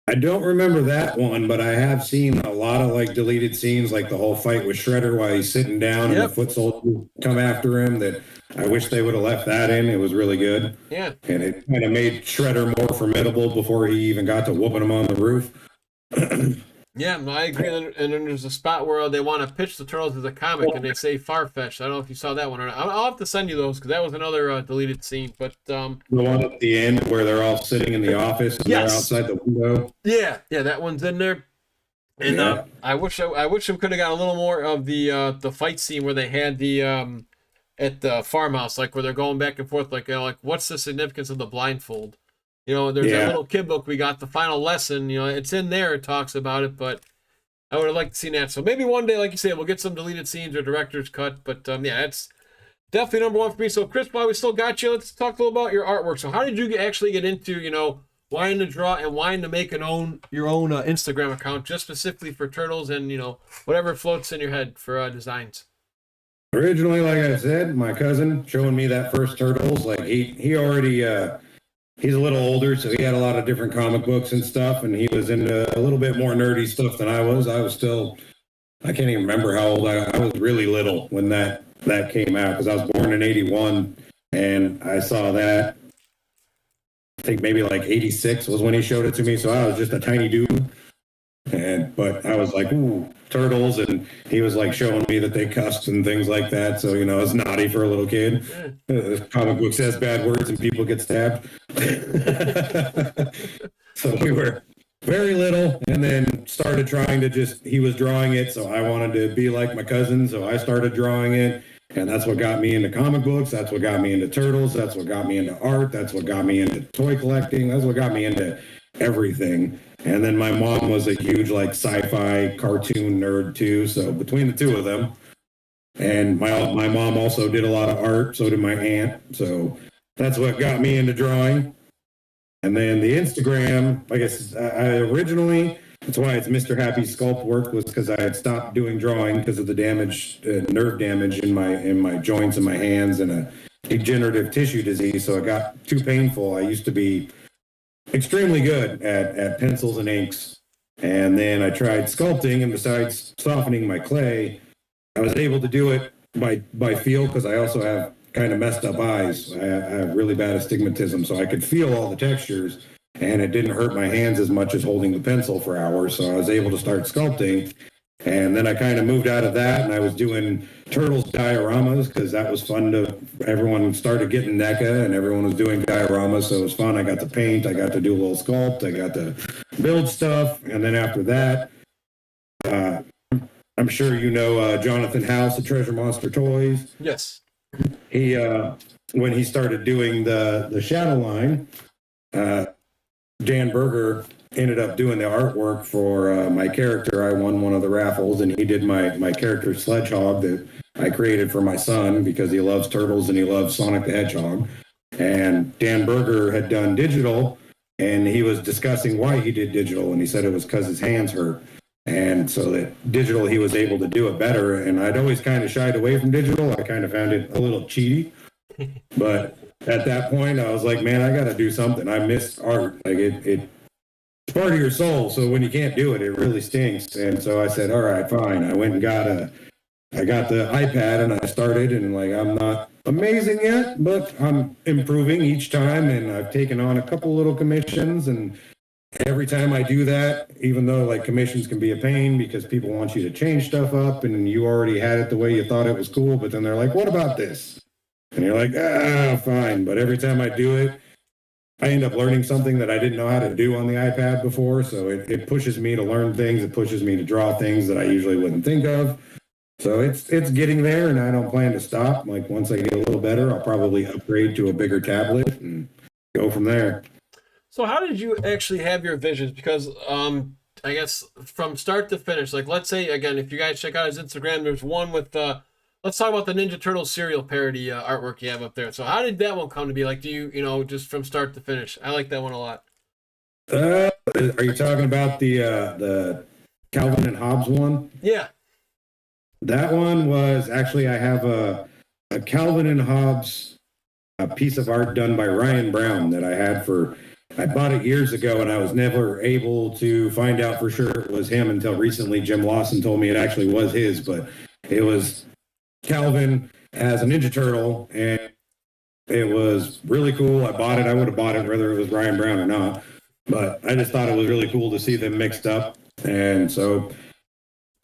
Speaker 2: I don't remember that one, but I have seen a lot of like deleted scenes, like the whole fight with Shredder while he's sitting down and the foot soldiers come after him. That I wish they would have left that in. It was really good.
Speaker 1: Yeah.
Speaker 2: And it kind of made Shredder more formidable before he even got to whooping him on the roof.
Speaker 1: Yeah, I agree. And then there's a spot where they want to pitch the Turtles as a comic, and they say far-fetched. I don't know if you saw that one or not. I'll have to send you those, because that was another deleted scene. But
Speaker 2: the one at the end where they're all sitting in the office and they're outside the window.
Speaker 1: Yeah, that one's in there. And I wish we could have got a little more of the fight scene where they had the at the farmhouse, like where they're going back and forth, like what's the significance of the blindfold? There's that little kid book we got, the final lesson. It's in there. It talks about it, but I would have liked to see that. So maybe one day, like you said, we'll get some deleted scenes or director's cut. But it's definitely number one for me. So Chris, while we still got you, let's talk a little about your artwork. So how did you actually get into wanting to draw and wanting to make your own Instagram account just specifically for Turtles and whatever floats in your head for designs?
Speaker 2: Originally, like I said, my cousin showing me that first Turtles, like he already. He's a little older, so he had a lot of different comic books and stuff, and he was into a little bit more nerdy stuff than I was. I was still, I can't even remember how old I was really little when that came out, because I was born in 81, and I saw that, I think maybe like 86 was when he showed it to me, so I was just a tiny dude. But I was like, ooh, Turtles, and he was like showing me that they cussed and things like that. So, it's naughty for a little kid. The comic book says bad words and people get stabbed. So we were very little, and then started trying to he was drawing it. So I wanted to be like my cousin. So I started drawing it. And that's what got me into comic books. That's what got me into Turtles. That's what got me into art. That's what got me into toy collecting. That's what got me into everything. And then my mom was a huge sci-fi cartoon nerd too. So between the two of them, and my mom also did a lot of art. So did my aunt. So that's what got me into drawing. And then the Instagram, I guess I originally, that's why it's Mr. Happy Sculpt work, was because I had stopped doing drawing because of the damage, nerve damage in my joints and my hands, and a degenerative tissue disease. So it got too painful. I used to be extremely good at pencils and inks. And then I tried sculpting, and besides softening my clay, I was able to do it by feel, because I also have kind of messed up eyes. I have really bad astigmatism, so I could feel all the textures, and it didn't hurt my hands as much as holding the pencil for hours. So I was able to start sculpting. And then I kind of moved out of that, and I was doing Turtles dioramas, because that was fun everyone started getting NECA and everyone was doing dioramas. So it was fun. I got to paint, I got to do a little sculpt, I got to build stuff. And then after that, I'm sure Jonathan House at Treasure Monster Toys.
Speaker 1: Yes.
Speaker 2: He, when he started doing the Shadow line, Dan Berger ended up doing the artwork for my character. I won one of the raffles, and he did my character Sledgehog that I created for my son, because he loves Turtles and he loves Sonic the Hedgehog. And Dan Berger had done digital, and he was discussing why he did digital, and he said it was because his hands hurt. And so that digital, he was able to do it better. And I'd always kind of shied away from digital. I kind of found it a little cheaty. But at that point, I was like, man, I got to do something. I miss art. Like it's part of your soul. So when you can't do it, it really stinks. And so I said, all right, fine. I went and I got the iPad, and I started, and I'm not amazing yet, but I'm improving each time. And I've taken on a couple little commissions, and every time I do that, even though commissions can be a pain because people want you to change stuff up and you already had it the way you thought it was cool, but then they're like, what about this? And you're like, fine. But every time I do it, I end up learning something that I didn't know how to do on the iPad before. So it pushes me to learn things. It pushes me to draw things that I usually wouldn't think of. So it's getting there, and I don't plan to stop. Once I get a little better, I'll probably upgrade to a bigger tablet and go from there.
Speaker 1: So how did you actually have your visions? Because I guess from start to finish, like let's say again, if you guys check out his Instagram, there's one with let's talk about the Ninja Turtles cereal parody artwork you have up there. So how did that one come to be? Like, do you just from start to finish? I like that one a lot.
Speaker 2: Are you talking about the Calvin and Hobbes one?
Speaker 1: Yeah.
Speaker 2: That one was actually, I have a Calvin and Hobbes, a piece of art done by Ryan Brown that I bought it years ago, and I was never able to find out for sure it was him until recently. Jim Lawson told me it actually was his, but it was Calvin as a Ninja Turtle, and it was really cool. I bought it. I would have bought it whether it was Ryan Brown or not, but I just thought it was really cool to see them mixed up. And so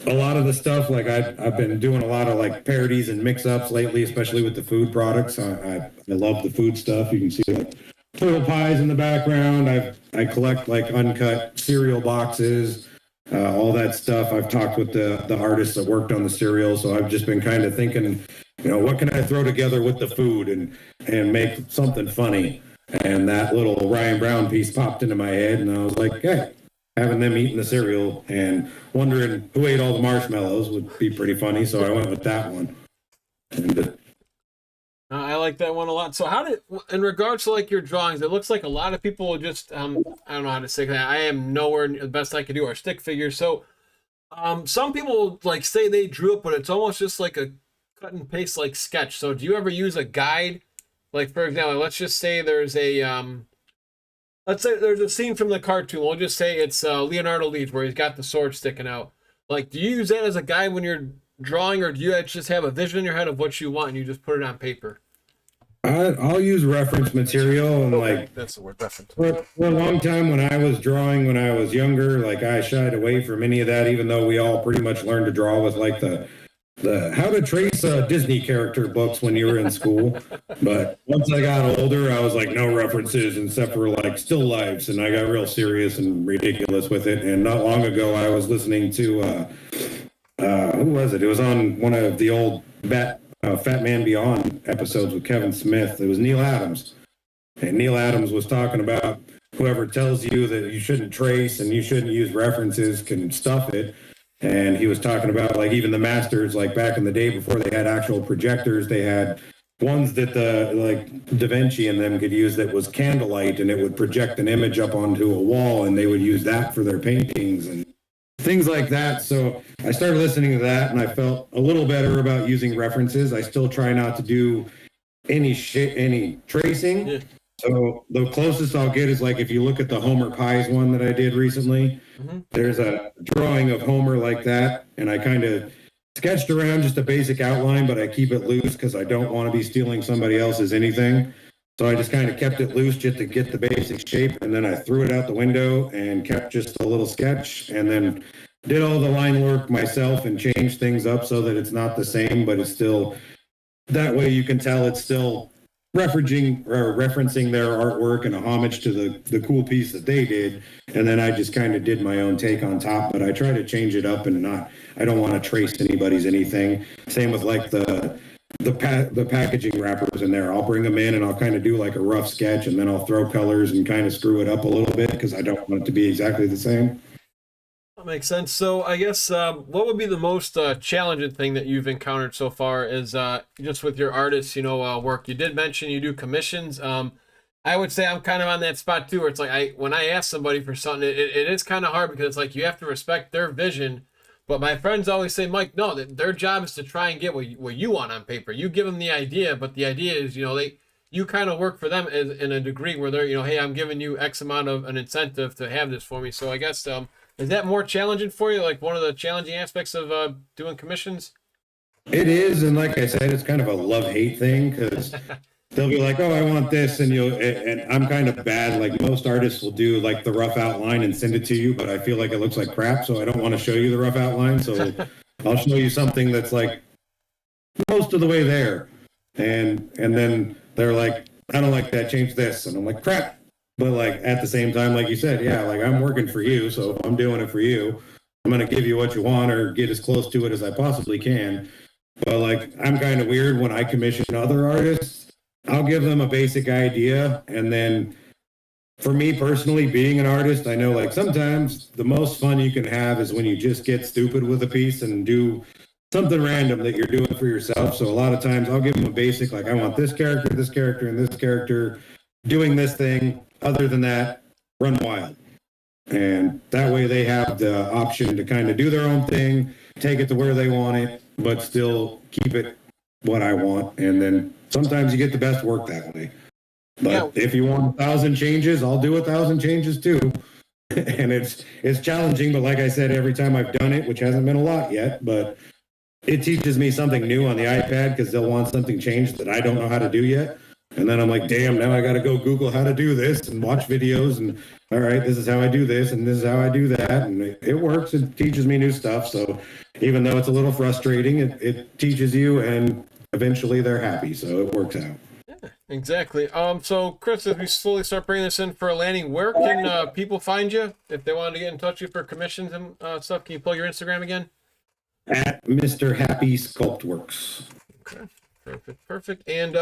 Speaker 2: a lot of the stuff, like I've been doing a lot of like parodies and mix-ups lately, especially with the food products. I love the food stuff. You can see like turtle pies in the background. I collect like uncut cereal boxes, all that stuff. I've talked with the artists that worked on the cereal, so I've just been kind of thinking, what can I throw together with the food and make something funny. And that little Ryan Brown piece popped into my head, and I was like, hey, having them eating the cereal and wondering who ate all the marshmallows would be pretty funny. So I went with that one. And,
Speaker 1: I like that one a lot. So how did, in regards to like your drawings, it looks like a lot of people will just, I don't know how to say that. I am nowhere near the best I could do are stick figures. So some people like say they drew it, but it's almost just like a cut and paste like sketch. So do you ever use a guide? Like for example, let's just say there's let's say there's a scene from the cartoon. We'll just say it's Leonardo Leeds where he's got the sword sticking out. Like, do you use that as a guide when you're drawing, or do you just have a vision in your head of what you want and you just put it on paper?
Speaker 2: I'll use reference material, and
Speaker 1: Okay,
Speaker 2: like
Speaker 1: that's the word, reference.
Speaker 2: for a long time when I was drawing when I was younger, like I shied away from any of that, even though we all pretty much learned to draw with like the how to trace Disney character books when you were in school. But once I got older, I was like, no references except for like still lifes, and I got real serious and ridiculous with it. And not long ago, I was listening to who was it? It was on one of the old Fat Man Beyond episodes with Kevin Smith. It was Neil Adams, and Neil Adams was talking about whoever tells you that you shouldn't trace and you shouldn't use references can stuff it. And he was talking about like even the masters, like back in the day before they had actual projectors, they had ones that the like Da Vinci and them could use that was candlelight, and it would project an image up onto a wall, and they would use that for their paintings and things like that. So I started listening to that, and I felt a little better about using references. I still try not to do any tracing.
Speaker 1: Yeah.
Speaker 2: So the closest I'll get is like if you look at the Homer Pies one that I did recently,
Speaker 1: Mm-hmm.
Speaker 2: there's a drawing of Homer like that, and I kind of sketched around just a basic outline, but I keep it loose because I don't want to be stealing somebody else's anything. So I just kind of kept it loose just to get the basic shape, and then I threw it out the window and kept just a little sketch, and then did all the line work myself and changed things up so that it's not the same, but it's still that way you can tell it's still referencing their artwork and a homage to the cool piece that they did. And then I just kind of did my own take on top, but I try to change it up and I don't want to trace anybody's anything. Same with like the packaging wrappers in there. I'll bring them in and I'll kind of do like a rough sketch, and then I'll throw colors and kind of screw it up a little bit because I don't want it to be exactly the same.
Speaker 1: That makes sense. So I guess what would be the most challenging thing that you've encountered so far is just with your artists, work. You did mention you do commissions. I would say I'm kind of on that spot too, where it's like when I ask somebody for something, it is kind of hard because it's like you have to respect their vision. But my friends always say, Mike, no, their job is to try and get what you want on paper. You give them the idea, but the idea is, you kind of work for them in a degree where they're, hey, I'm giving you X amount of an incentive to have this for me. So I guess is that more challenging for you? Like one of the challenging aspects of doing commissions?
Speaker 2: It is, and like I said, it's kind of a love-hate thing because they'll be like, "Oh, I want this," and I'm kind of bad. Like most artists will do like the rough outline and send it to you, but I feel like it looks like crap, so I don't want to show you the rough outline. So I'll show you something that's like most of the way there, and then they're like, "I don't like that. Change this," and I'm like, "Crap." But like at the same time, like you said, yeah, like I'm working for you, so I'm doing it for you. I'm gonna give you what you want or get as close to it as I possibly can. But like I'm kind of weird when I commission other artists. I'll give them a basic idea, and then for me personally, being an artist, I know like sometimes the most fun you can have is when you just get stupid with a piece and do something random that you're doing for yourself. So a lot of times I'll give them a basic, like I want this character, and this character doing this thing. Other than that, run wild. And that way they have the option to kind of do their own thing, take it to where they want it, but still keep it what I want. And then sometimes you get the best work that way. But if you want 1,000 changes, I'll do 1,000 changes too. And it's challenging, but like I said, every time I've done it, which hasn't been a lot yet, but it teaches me something new on the iPad because they'll want something changed that I don't know how to do yet. And then I'm like, damn, now I got to go Google how to do this and watch videos. And all right, this is how I do this and this is how I do that. And it works. It teaches me new stuff. So even though it's a little frustrating, it teaches you and eventually they're happy. So it works out.
Speaker 1: Yeah, exactly. So Chris, as we slowly start bringing this in for a landing, where can people find you if they wanted to get in touch with you for commissions and stuff? Can you plug your Instagram again?
Speaker 2: At Mr. Happy Sculpt Works.
Speaker 1: Okay. Perfect. And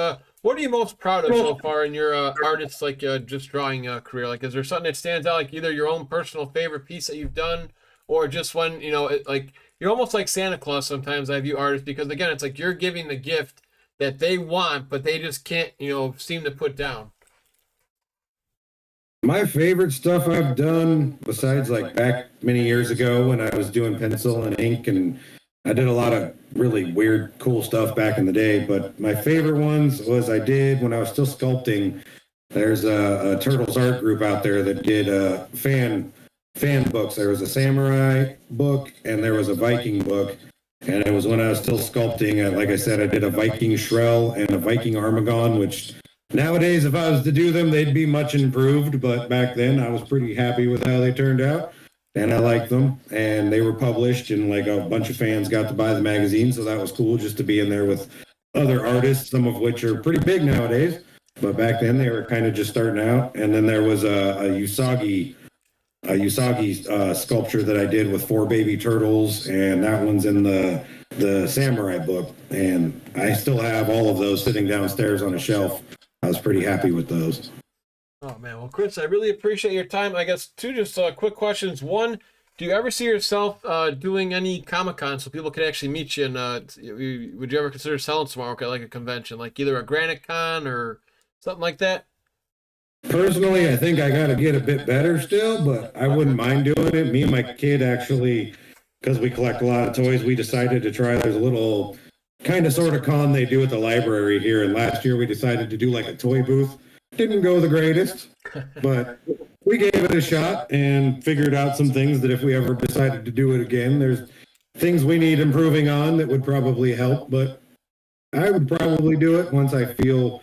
Speaker 1: what are you most proud of so far in your artist, like just drawing career? Like, is there something that stands out, like either your own personal favorite piece that you've done, or just one, like you're almost like Santa Claus sometimes, I view artists, because again, it's like you're giving the gift that they want, but they just can't, seem to put down.
Speaker 2: My favorite stuff I've done, besides like back many years ago when I was doing pencil and ink, and I did a lot of really weird, cool stuff back in the day, but my favorite ones was I did when I was still sculpting. There's a Turtles art group out there that did fan books. There was a samurai book and there was a Viking book. And it was when I was still sculpting. Like I said, I did a Viking Shrell and a Viking Armagon, which nowadays, if I was to do them, they'd be much improved. But back then, I was pretty happy with how they turned out. And I liked them. And they were published, and like a bunch of fans got to buy the magazine. So that was cool just to be in there with other artists, some of which are pretty big nowadays. But back then, they were kind of just starting out. And then there was a Usagi sculpture that I did with 4 baby turtles, and that one's in the samurai book. And I still have all of those sitting downstairs on a shelf. I was pretty happy with those.
Speaker 1: Oh man, well Chris, I really appreciate your time. I guess 2 just quick questions. 1, do you ever see yourself doing any Comic-Con so people could actually meet you? And would you ever consider selling some artwork at like a convention, like either a Granite Con or something like that?
Speaker 2: Personally, I think I got to get a bit better still, but I wouldn't mind doing it. Me and my kid actually, because we collect a lot of toys, we decided to try. There's a little kind of sort of con they do at the library here, and last year we decided to do like a toy booth. Didn't go the greatest, but we gave it a shot and figured out some things that if we ever decided to do it again, there's things we need improving on that would probably help, but I would probably do it once I feel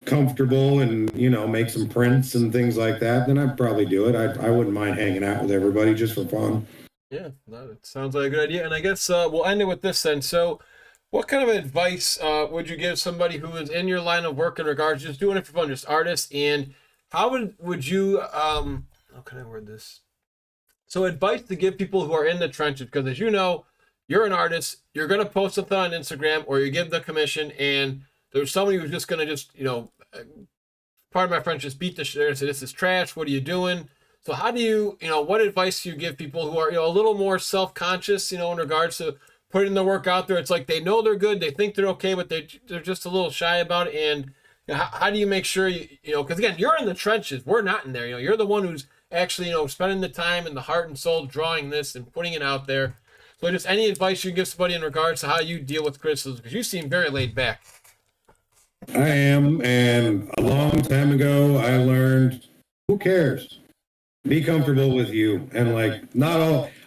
Speaker 2: comfortable and, make some prints and things like that, then I'd probably do it. I wouldn't mind hanging out with everybody just for fun.
Speaker 1: Yeah, that sounds like a good idea. And I guess we'll end it with this then. So what kind of advice would you give somebody who is in your line of work in regards to just doing it for fun, just artists? And how would you, how can I word this? So advice to give people who are in the trenches, because as you know, you're an artist, you're going to post something on Instagram or you give the commission and there's somebody who's just going to just, pardon my French, just beat the shit. They're going to say, this is trash. What are you doing? So how do you, what advice do you give people who are, a little more self-conscious, in regards to putting the work out there? It's like they know they're good, they think they're okay, but they're just a little shy about it. And how do you make sure because again, you're in the trenches, we're not in there. You're the one who's actually spending the time and the heart and soul drawing this and putting it out there. So just any advice you can give somebody in regards to how you deal with criticism, because you seem very laid back.
Speaker 2: I am, and a long time ago, I learned, who cares? Be comfortable with you. And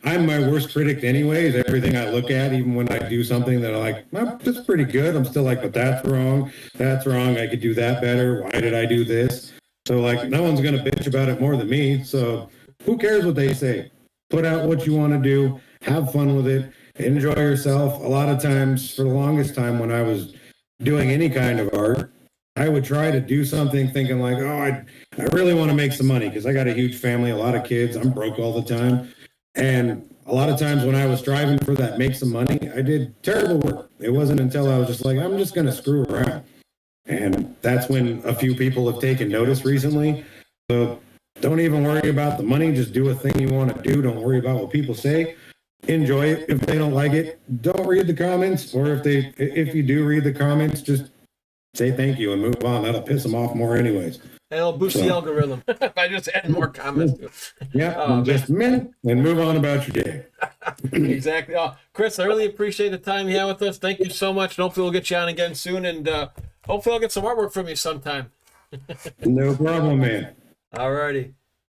Speaker 2: I'm my worst critic anyways. Everything I look at, even when I do something that I like, well, that's pretty good. I'm still like, but that's wrong. That's wrong. I could do that better. Why did I do this? So no one's going to bitch about it more than me. So who cares what they say? Put out what you want to do. Have fun with it. Enjoy yourself. A lot of times, for the longest time when I was doing any kind of art, I would try to do something thinking like, I really want to make some money because I got a huge family, a lot of kids. I'm broke all the time. And a lot of times when I was striving for that, make some money, I did terrible work. It wasn't until I was just like, I'm just going to screw around. And that's when a few people have taken notice recently. So Don't even worry about the money. Just do a thing you want to do. Don't worry about what people say. Enjoy it. If they don't like it, don't read the comments. Or if you do read the comments, just say thank you and move on. That'll piss them off more anyways.
Speaker 1: And it'll boost the algorithm if I just add more comments to it.
Speaker 2: Yeah,
Speaker 1: Oh,
Speaker 2: just and move on about your day.
Speaker 1: Exactly. Oh, Chris, I really appreciate the time you had with us. Thank you so much. And hopefully we'll get you on again soon. And hopefully I'll get some artwork from you sometime.
Speaker 2: No problem, man.
Speaker 1: All righty.